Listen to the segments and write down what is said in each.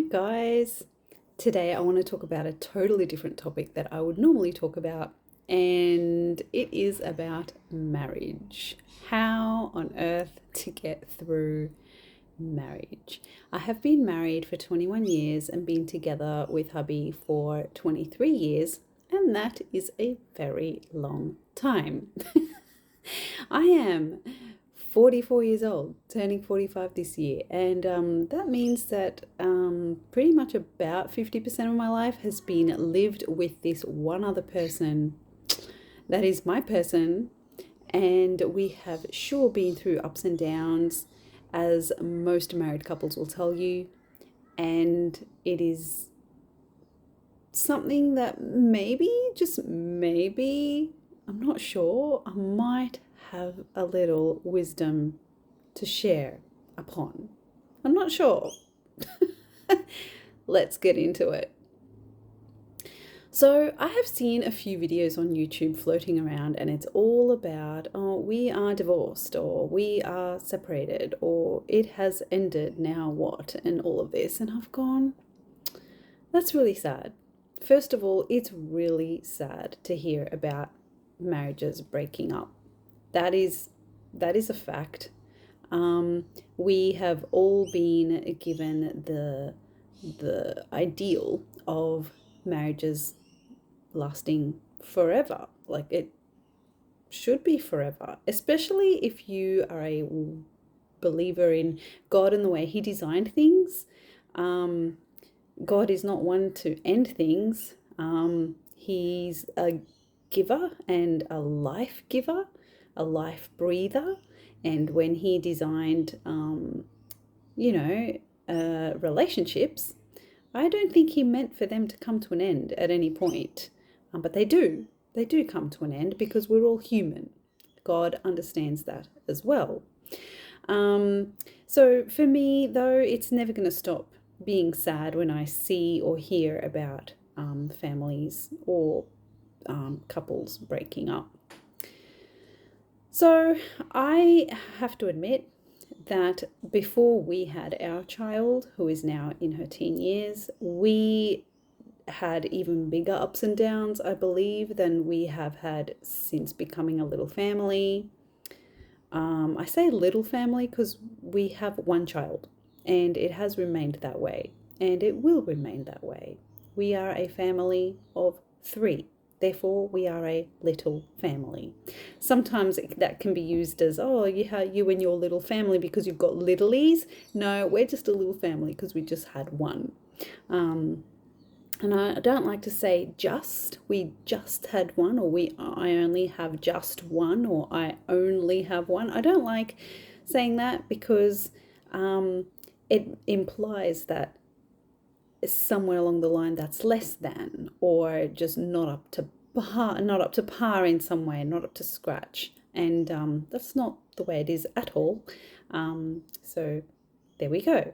guys. Today I want to talk about a totally different topic that I would normally talk about, and it is about marriage. How on earth to get through marriage. I have been married for 21 years and been together with hubby for 23 years, and that is a very long time. I am 44 years old, turning 45 this year, and that means that pretty much about 50% of my life has been lived with this one other person that is my person, and we have sure been through ups and downs, as most married couples will tell you, and it is something that maybe, just maybe, I'm not sure, I might have a little wisdom to share upon. I'm not sure. Let's get into it. So I have seen a few videos on YouTube floating around, and it's all about, oh, we are divorced, or we are separated, or it has ended, now what, and all of this. And I've gone, that's really sad. First of all, it's really sad to hear about marriages breaking up. That is a fact. We have all been given the ideal of marriages lasting forever. Like, it should be forever, especially if you are a believer in God and the way He designed things. God is not one to end things. He's a giver and a life giver, a life breather. And when He designed, relationships, I don't think He meant for them to come to an end at any point. But they do. They do come to an end because we're all human. God understands that as well. So for me, though, it's never going to stop being sad when I see or hear about families or couples breaking up. So I have to admit that before we had our child, who is now in her teen years, we had even bigger ups and downs, I believe, than we have had since becoming a little family. I say little family because we have one child, and it has remained that way, and it will remain that way. We are a family of 3. Therefore, we are a little family. Sometimes that can be used as, oh, you and your little family because you've got littlies. No, we're just a little family because we just had one. And I don't like to say we just had one, or I only have just one, or I only have one. I don't like saying that because it implies that somewhere along the line that's less than, or just not up to par in some way, not up to scratch. And that's not the way it is at all. So there we go.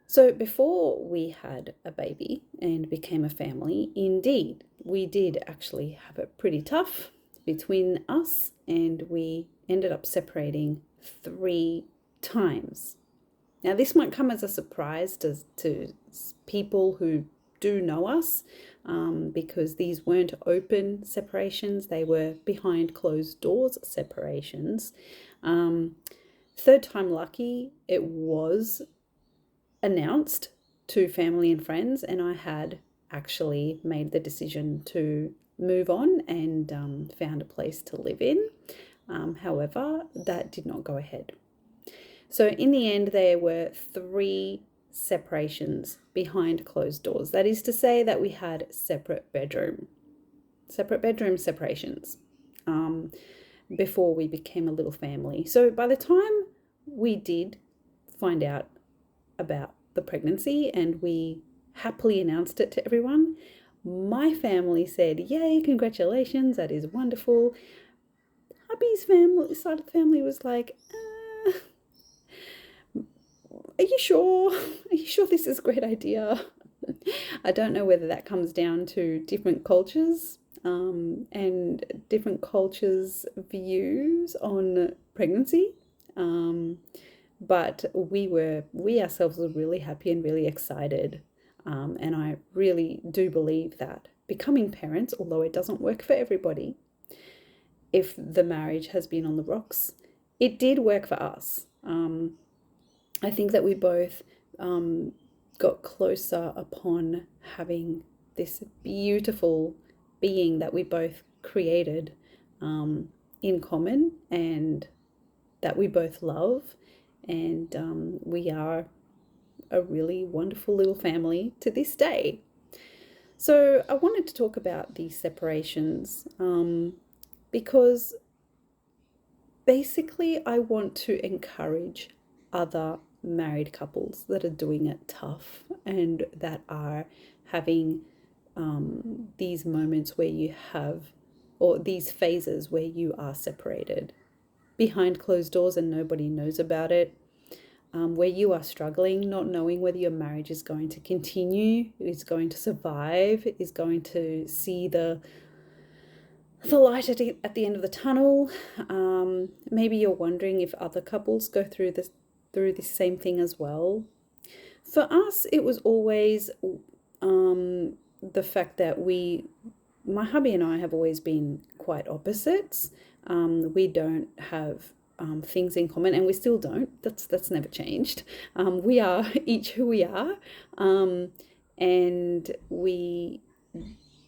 So before we had a baby and became a family, indeed, we did actually have it pretty tough between us, and we ended up separating 3 times. Now, this might come as a surprise to people who do know us, because these weren't open separations. They were behind closed doors separations. 3rd time lucky, it was announced to family and friends, and I had actually made the decision to move on and found a place to live in. However, that did not go ahead. So in the end, there were 3 separations behind closed doors. That is to say that we had separate bedroom separations before we became a little family. So by the time we did find out about the pregnancy and we happily announced it to everyone, my family said, yay, congratulations, that is wonderful. Hubby's family, side of the family, was like, are you sure? Are you sure this is a great idea? I don't know whether that comes down to different cultures and different cultures' views on pregnancy. but we ourselves were really happy and really excited. And I really do believe that becoming parents, although it doesn't work for everybody, if the marriage has been on the rocks, it did work for us. I think that we both got closer upon having this beautiful being that we both created in common, and that we both love, and we are a really wonderful little family to this day. So I wanted to talk about these separations because basically I want to encourage other married couples that are doing it tough and that are having these moments where you have, or these phases where you are separated behind closed doors and nobody knows about it, where you are struggling, not knowing whether your marriage is going to continue, is going to survive, is going to see the light at the end of the tunnel. Maybe you're wondering if other couples go through this same thing as well. For us, it was always the fact that my hubby and I have always been quite opposites. We don't have things in common, and we still don't. That's never changed. We are each who we are, and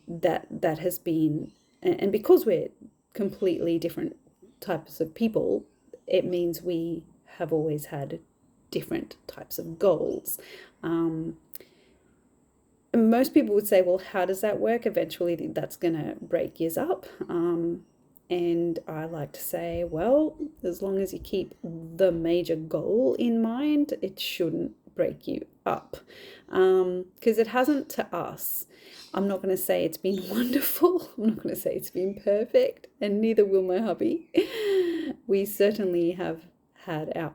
that has been, and because we're completely different types of people, it means we have always had different types of goals. Most people would say, well, how does that work? Eventually that's going to break yours up. And I like to say, well, as long as you keep the major goal in mind, it shouldn't break you up. Because it hasn't to us. I'm not going to say it's been wonderful. I'm not going to say it's been perfect. And neither will my hubby. We certainly have had our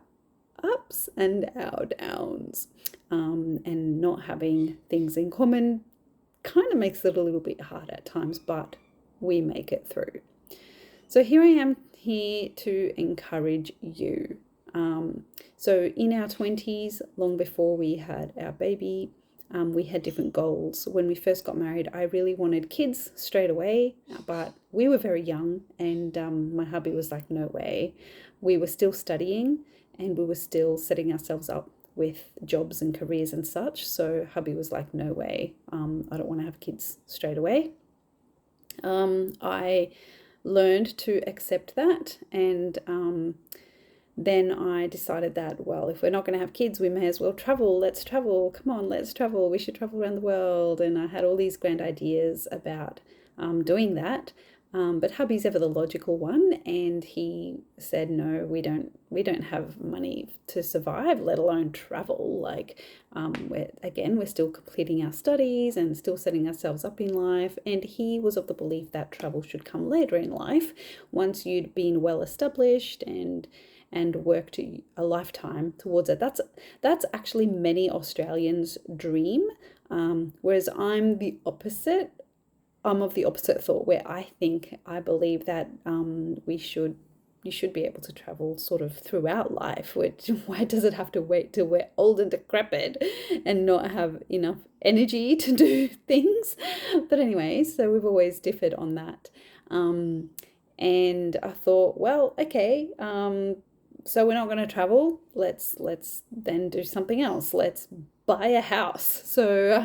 ups and our downs. And not having things in common kind of makes it a little bit hard at times, but we make it through. So here I am here to encourage you. So in our 20s, long before we had our baby, we had different goals. When we first got married, I really wanted kids straight away, but we were very young, and my hubby was like, no way. We were still studying, and we were still setting ourselves up with jobs and careers and such. So hubby was like, no way, I don't want to have kids straight away. I learned to accept that, and then I decided that, well, if we're not going to have kids, we may as well travel. Let's travel. Come on, let's travel. We should travel around the world. And I had all these grand ideas about doing that. But hubby's ever the logical one, and he said, no, we don't have money to survive, let alone travel. Like, we're still completing our studies and still setting ourselves up in life. And he was of the belief that travel should come later in life, once you'd been well established and worked a lifetime towards it. That's actually many Australians' dream, whereas I'm the opposite. I'm of the opposite thought, where I believe that you should be able to travel sort of throughout life. Why does it have to wait till we're old and decrepit and not have enough energy to do things? But anyway, so we've always differed on that. And I thought, well, okay, so we're not going to travel. Let's then do something else. Let's buy a house. So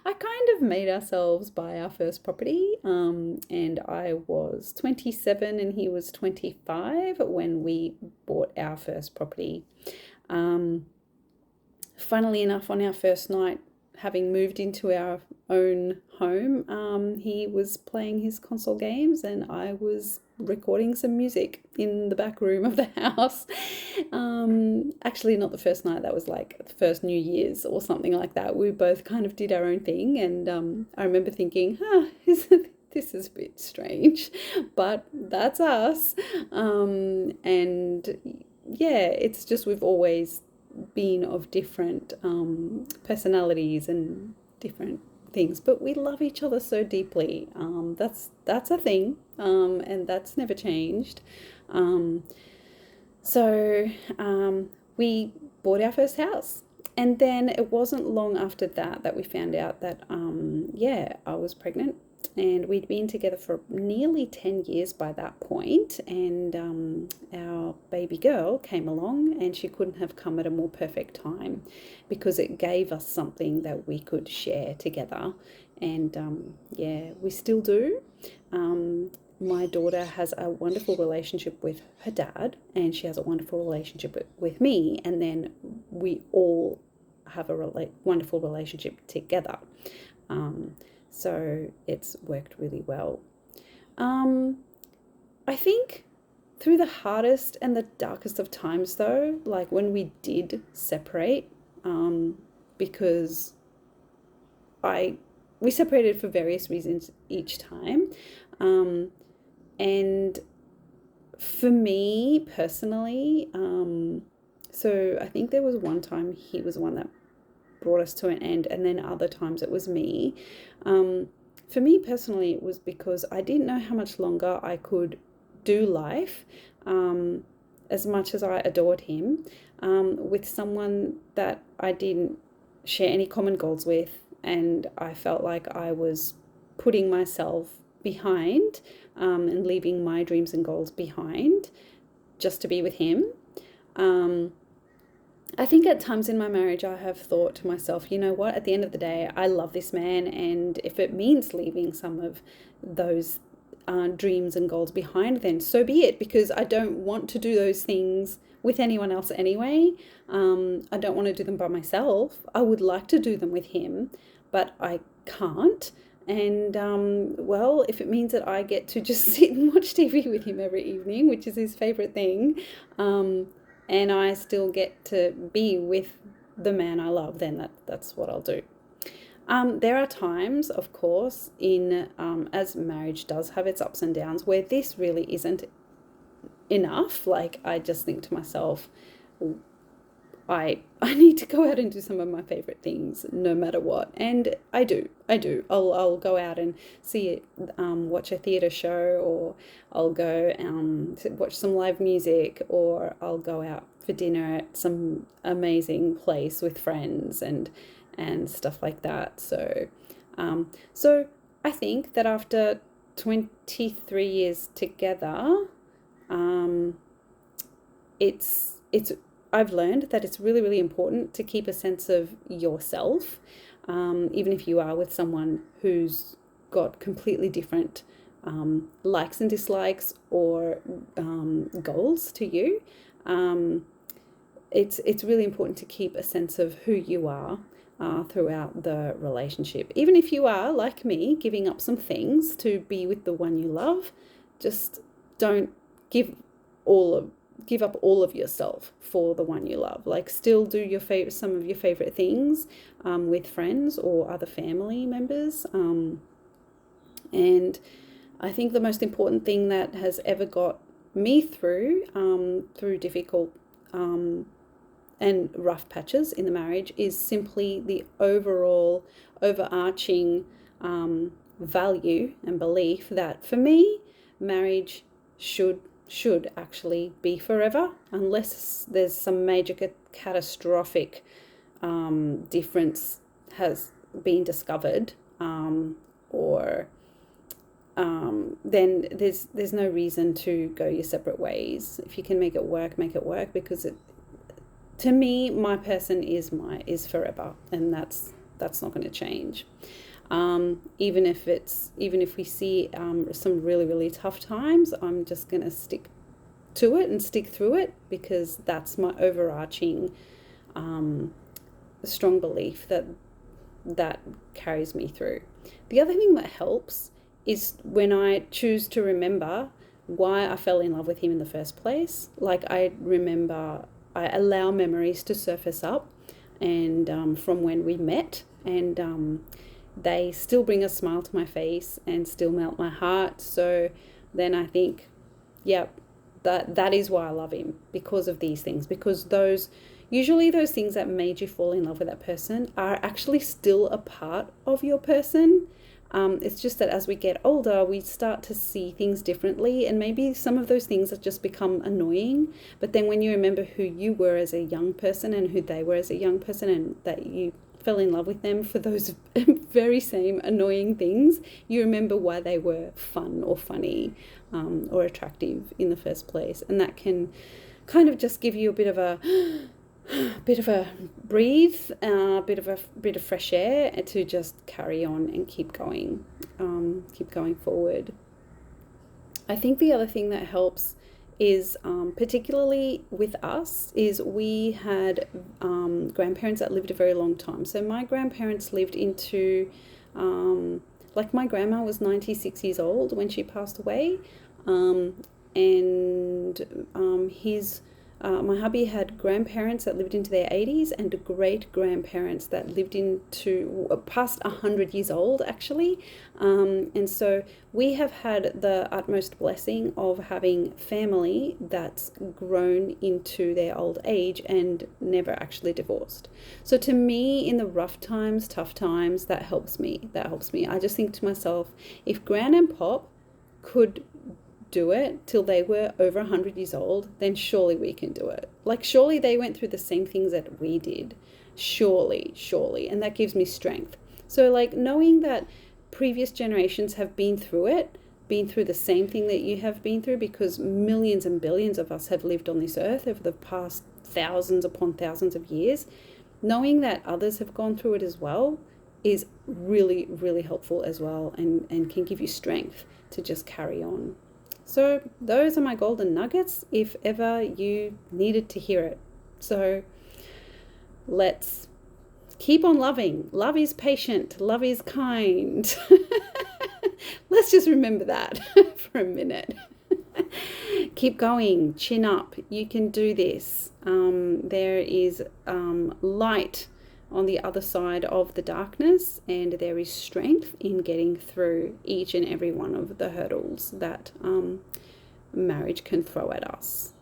I kind of made ourselves buy our first property, and I was 27 and he was 25 when we bought our first property. Funnily enough, on our first night, having moved into our own home, he was playing his console games and I was recording some music in the back room of the house. Actually, not the first night, that was like the first New Year's or something like that. We both kind of did our own thing, and I remember thinking, this is a bit strange, but that's us. And yeah, it's just we've always been of different personalities and different things, but we love each other so deeply. That's a thing, and that's never changed. So we bought our first house. And then it wasn't long after that that we found out that, yeah, I was pregnant. And we'd been together for nearly 10 years by that point. And our baby girl came along, and she couldn't have come at a more perfect time because it gave us something that we could share together. And yeah, we still do. My daughter has a wonderful relationship with her dad, and she has a wonderful relationship with me, and then we all have a wonderful relationship together. So it's worked really well. I think through the hardest and the darkest of times, though, like when we did separate, because I we separated for various reasons each time. And for me personally, so I think there was one time he was the one that brought us to an end, and then other times it was me. For me personally, it was because I didn't know how much longer I could do life, as much as I adored him, with someone that I didn't share any common goals with, and I felt like I was putting myself behind, and leaving my dreams and goals behind just to be with him. I think at times in my marriage I have thought to myself, you know what, at the end of the day, I love this man, and if it means leaving some of those dreams and goals behind, then so be it, because I don't want to do those things with anyone else anyway. I don't want to do them by myself. I would like to do them with him, but I can't. And well, if it means that I get to just sit and watch TV with him every evening, which is his favorite thing, and I still get to be with the man I love, then that's what I'll do. There are times, of course, in as marriage does have its ups and downs, where this really isn't enough. Like, I just think to myself, I need to go out and do some of my favorite things no matter what. And I do. I'll go out and see it, watch a theatre show, or I'll go watch some live music, or I'll go out for dinner at some amazing place with friends and stuff like that. So so I think that after 23 years together, it's I've learned that it's really, really important to keep a sense of yourself, even if you are with someone who's got completely different likes and dislikes, or goals to you. It's really important to keep a sense of who you are throughout the relationship. Even if you are, like me, giving up some things to be with the one you love, just don't give up all of yourself for the one you love. Like, still do some of your favorite things with friends or other family members. And I think the most important thing that has ever got me through difficult and rough patches in the marriage is simply the overall overarching value and belief that, for me, marriage should actually be forever, unless there's some major catastrophic difference has been discovered, or then there's no reason to go your separate ways. If you can make it work, because to me, my person is forever, and that's not going to change. Even if we see some really, really tough times, I'm just going to stick to it and stick through it, because that's my overarching strong belief that carries me through. The other thing that helps is when I choose to remember why I fell in love with him in the first place. Like, I allow memories to surface up, and from when we met, and they still bring a smile to my face and still melt my heart. So then I think, yep, that is why I love him, because of these things, because usually those things that made you fall in love with that person are actually still a part of your person. It's just that as we get older, we start to see things differently, and maybe some of those things have just become annoying. But then when you remember who you were as a young person and who they were as a young person, and that you fell in love with them for those very same annoying things, you remember why they were fun or funny, or attractive in the first place. And that can kind of just give you a bit of a breathe, a bit of fresh air to just carry on and keep going forward. I think the other thing that helps is, particularly with us, is we had grandparents that lived a very long time. So my grandparents lived into, like, my grandma was 96 years old when she passed away, my hubby had grandparents that lived into their 80s and great-grandparents that lived into past 100 years old, actually. And so we have had the utmost blessing of having family that's grown into their old age and never actually divorced. So to me, in the rough times, tough times, that helps me. I just think to myself, if Gran and Pop could do it till they were over 100 years old, then surely we can do it. Like, surely they went through the same things that we did. Surely. And that gives me strength. So, like, knowing that previous generations have been through the same thing that you have been through, because millions and billions of us have lived on this earth over the past thousands upon thousands of years, knowing that others have gone through it as well is really, really helpful as well, and can give you strength to just carry on. So those are my golden nuggets if ever you needed to hear it. So let's keep on loving. Love is patient. Love is kind. Let's just remember that for a minute. Keep going. Chin up. You can do this. There is light on the other side of the darkness, and there is strength in getting through each and every one of the hurdles that marriage can throw at us.